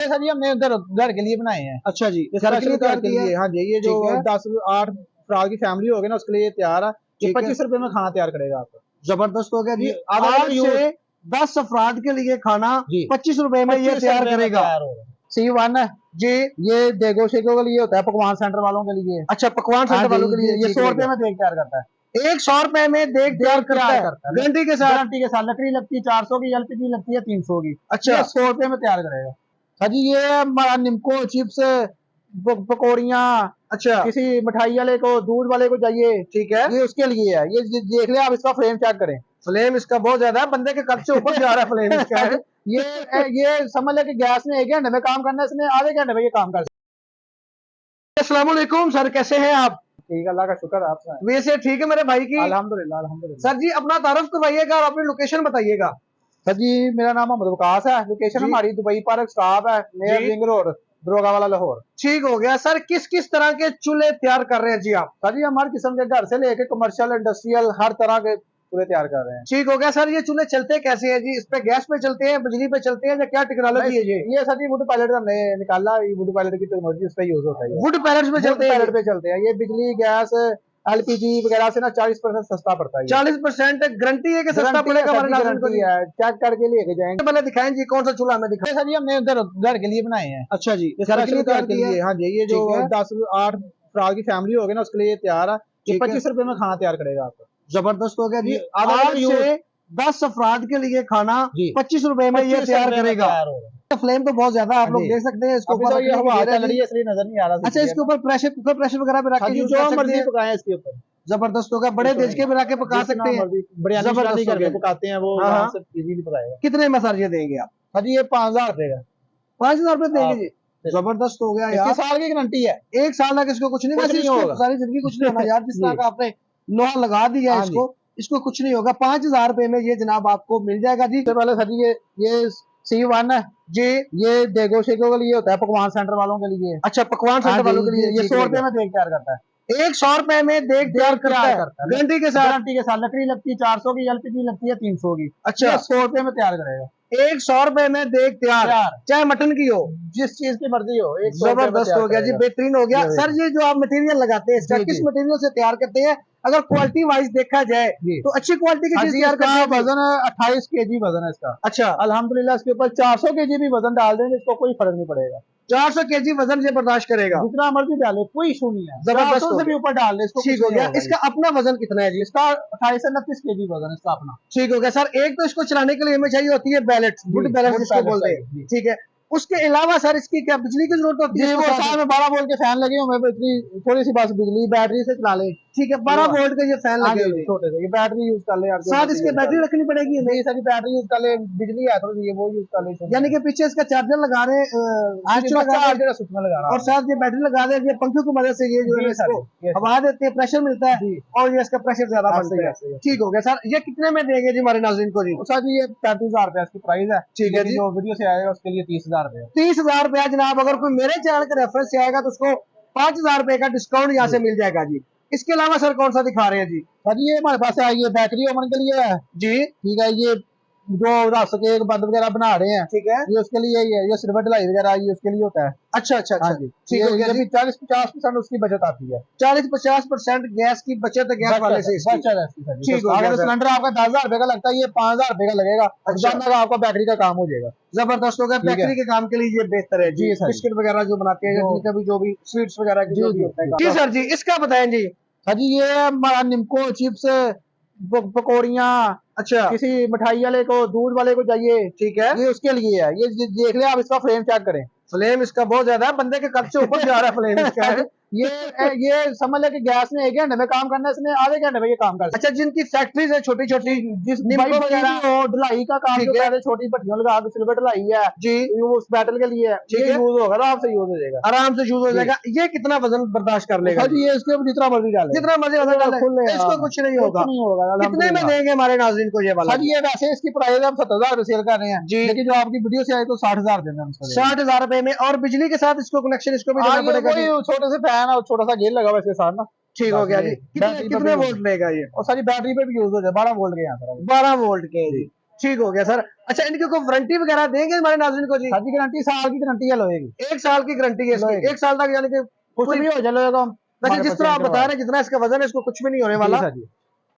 Sir ये हमने उधर घर के लिए बनाए हैं। अच्छा जी, घर के लिए तैयार किए हैं। हाँ जी, ये जो 10-8 अफराद की फैमिली होगी ना, उसके लिए तैयार है। ये 25 रुपए में खाना तैयार करेगा आपको। जबरदस्त हो गया जी। आधा 8 से 10 अफराद के लिए खाना 25 रुपए में ये तैयार करेगा। C1 है जी, ये देगो शेगो के लिए होता है, पकवान सेंटर वालों के लिए। अच्छा, पकवान सेंटर वालों के लिए ये 100 रुपए में देग तैयार करता है। 100 रुपए में देग तैयार करता है, गारंटी के साथ। गारंटी के साथ। लकड़ी लगती है 400 की, एलपीजी लगती है 300 की। अच्छा, 100 रुपए में तैयार करेगा। हाँ जी, ये हमारा निमको चिप्स पकौड़ियाँ। अच्छा, किसी मिठाई वाले को, दूध वाले को चाहिए, ठीक है, ये उसके लिए है। ये देख ले आप, इसका फ्लेम चेक करें। फ्लेम इसका बहुत ज्यादा है, बंदे के कद से ऊपर जा रहा है फ्लेम इसका। ये समझ ले कि गैस ने 1 घंटे में काम करना है, इसने आधे घंटे में ये काम कर। अस्सलाम वालेकुम सर, कैसे हैं आप? ठीक है, अल्लाह का शुक्र है। आप वैसे ठीक है मेरे भाई की? अल्हम्दुलिल्लाह अल्हम्दुलिल्लाह। सर जी अपना तारुफ करवाइएगा और अपनी लोकेशन बताइएगा। सर जी मेरा नाम मोहम्मद वकास है। लोकेशन हमारी दुबई पार्क स्टॉप है, नियर रिंग रोड, दरोगा वाला लाहौर। ठीक हो गया सर। किस किस तरह के चूल्हे तैयार कर रहे हैं जी आप? सर जी हर किस्म के, घर से लेके कमर्शियल, इंडस्ट्रियल, हर तरह के चूल्हे तैयार कर रहे हैं। ठीक हो गया सर। ये चूल्हे चलते कैसे हैं जी? इस पे गैस पे चलते हैं, बिजली पे चलते हैं, या क्या टेक्नोलॉजी है ये सर जी वुड पैलेट हमने निकाला, वुड पैलेट की टेक्नोलॉजी उस पे यूज होता है। वुड पैलेट्स पे चलते हैं, पैलेट पे चलते हैं। ये बिजली, गैस, एलपीजी वगैरह से ना 40% सस्ता पड़ता है। 40% गारंटी है कि सस्ता पड़ेगा हमारे नाज़रीन को जी। चेक करके लेके जाएंगे। पहले दिखाएं जी, कौन सा चूल्हा हमें दिखाएं। सर जी हमने उधर घर के लिए बनाए हैं। अच्छा जी, घर के लिए तैयार किए। हाँ जी, ये जो 10-8 अफराद की फैमिली होगी ना, उसके लिए तैयार है। ये 25 रुपए में खाना तैयार करेगा आपको। जबरदस्त हो गया जी। 8 से 10 अफराद के लिए खाना 25 रुपए में ये तैयार करेगा। फ्लेम तो बहुत ज्यादा, आप लोग देख सकते हैं। इसके ऊपर ये हवा चल रही है इसलिए नजर नहीं आ रहा। अच्छा, इसके ऊपर प्रेशर कुकर, प्रेशर वगैरह पे रख के जो मर्जी पकाएं इसके ऊपर। जबरदस्त होगा। बड़े देश के बना के पका सकते हैं, जबरदस्त करके पकाते हैं वो, इजीली पकाएगा। कितने में सर ये देंगे आप? हाँ जी, ये 5000 रुपए का। 5000 रुपए देंगे जी। जबरदस्त हो गया यार। साल की गारंटी है, 1 साल तक इसको कुछ नहीं होगा, सारी जिंदगी कुछ नहीं होना यार। जिस तरह का आपने लोहा लगा दिया है इसको कुछ नहीं होगा। 5000 रुपए में ये जनाब आपको मिल जाएगा जी। सबसे पहले सर ये C1 है जी, ये देगो शेगो के लिए होता है, पकवान सेंटर वालों के लिए। अच्छा, पकवान सेंटर वालों के लिए। ये 100 रुपए में देग तैयार करता है। 100 रुपए में देग तैयार करता है, गारंटी के साथ। गारंटी के साथ। लकड़ी लगती है 400 की, एलपीजी लगती है 300 की। अच्छा, 100 रुपए में तैयार करेगा। 100 रुपए में देग तैयार, चाहे मटन की हो, जिस चीज की मर्जी हो। जबरदस्त हो गया जी, बेहतरीन हो गया। सर ये जो आप मटेरियल लगाते हैं, इसका किस मटेरियल से तैयार करते हैं? अगर क्वालिटी वाइज देखा जाए तो अच्छी क्वालिटी की चीज तैयार करते हैं। वजन 28 केजी वजन है इसका। अच्छा, अल्हम्दुलिल्लाह इसके ऊपर 400 केजी भी वजन डाल देंगे, इसको कोई फर्क नहीं पड़ेगा। 400 केजी वजन से बर्दाश्त करेगा, जितना मर्जी डाले, कोई इशू नहीं है। जबरदस्त से भी ऊपर डाल दे इसको। ठीक हो गया। इसका अपना वजन कितना है जी? इसका 28 से 29 केजी वजन है इसका अपना। ठीक हो गया सर। एक तो इसको चलाने के लिए हमें चाहिए होती है बैलेट, वुड बैलेट जिसको बोलते हैं, ठीक है। उसके अलावा सर इसकी क्या बिजली की जरूरत होती है? वो साथ में 12 वोल्ट के फैन लगे हुए हैं, इतनी थोड़ी सी बस बिजली, बैटरी से चला ले। ठीक है, 12 वोल्ट के ये फैन लगे हुए हैं, छोटे से। ये बैटरी यूज कर ले। साथ इसके बैटरी रखनी पड़ेगी? नहीं सर, बैटरी यूज कर ले, बिजली है थोड़ी सी, वो यूज कर ले। यानी कि पीछे इसका चार्जर लगा रहे हैं, और साथ ये बैटरी लगा रहे हैं। ये पंखे की मदद से ये जो है इसको हवा देते हैं, प्रेशर मिलता है, और ये इसका प्रेशर ज्यादा बनता है। ठीक हो गया सर। ये कितने में देंगे जी हमारे नाज़रीन को जी? सर जी ये 35,000 रुपए इसकी प्राइस है। ठीक है जी। जो वीडियो से आएगा उसके लिए 30,000 रुपए। 30,000 रुपया जनाब। अगर कोई मेरे चैनल के रेफरेंस से आएगा तो उसको 5,000 रुपए का डिस्काउंट यहाँ से मिल जाएगा जी। इसके अलावा सर कौन सा दिखा रहे हैं जी? सर ये हमारे पास है, ये बैटरी ओवन के लिए है जी। ठीक है, ये जो रस के बंद वगैरह बना रहे हैं, ठीक है, ये उसके लिए ये सिल्वर ढलाई वगैरह ये उसके लिए होता है। अच्छा अच्छा अच्छा जी, ठीक है। ये भी 40-50% उसकी बचत आती है। 40-50% गैस की बचत है, गैस वाले से। ठीक है। अगर सिलेंडर आपका 10,000 रुपए का लगता है, ये 5,000 रुपए का लगेगा। अच्छा, आपका बैटरी का काम हो जाएगा। जबरदस्त हो गया। बैटरी के काम के लिए ये बेहतर है जी। बिस्किट वगैरह जो बनाते हैं, कभी जो भी स्वीट्स वगैरह की जो भी होता है। जी सर जी, इसका बताएं जी। सर जी ये हमारा निमको चिप्स पकौड़ियाँ। अच्छा, किसी मिठाई वाले को, दूध वाले को चाहिए, ठीक है, ये उसके लिए है। ये देख ले आप, इसका फ्लेम चेक करें। फ्लेम इसका बहुत ज्यादा है, बंदे के कद से ऊपर जा रहा है फ्लेम इसका। ये समझ ले कि गैस ने 1 घंटे में काम करना है, इसने आधे घंटे में ये काम कर। अच्छा, जिनकी फैक्ट्रीज है छोटी छोटी, जिस वगैरह ढलाई का काम जो है, छोटी भट्टियों लगा के सिल्वर ढलाई है जी, उस बैटल के लिए यूज होगा, आराम से यूज हो जाएगा। आराम से यूज हो जाएगा। ये कितना वजन बर्दाश्त कर लेगा जी? ये इसके ऊपर जितना मर्जी डाले, जितना मर्जी वजन डाले, इसको कुछ नहीं होगा। कितने में देंगे हमारे नाज़रीन को ये वाला? सर ये वैसे इसकी प्राइस हम 70,000 रुपए सेल कर रहे हैं जी, लेकिन जो आपकी वीडियो से आए तो 60,000 देंगे हम। 60,000 रुपए में, और बिजली के साथ इसको कनेक्शन इसको भी देना पड़ेगा। छोटे से फैन और छोटा सा गेट लगा हुआ इसके साथ ना। ठीक हो गया जी। कितने वोल्ट लेगा ये? और सारी बैटरी पे भी यूज हो जाए, 12 वोल्ट के यहाँ 12 वोल्ट के जी। ठीक हो गया सर। अच्छा, इनकी कोई वारंटी वगैरह देंगे हमारे नाज़रीन को जी? हाँ जी, गारंटी साल की गारंटी है लोएगी। 1 साल की गारंटी है इसकी, 1 साल तक यानी कि कुछ भी हो जाए लोएगा। वैसे जिस तरह आप बता रहे हैं, जितना इसका वजन है इसको कुछ भी नहीं होने वाला।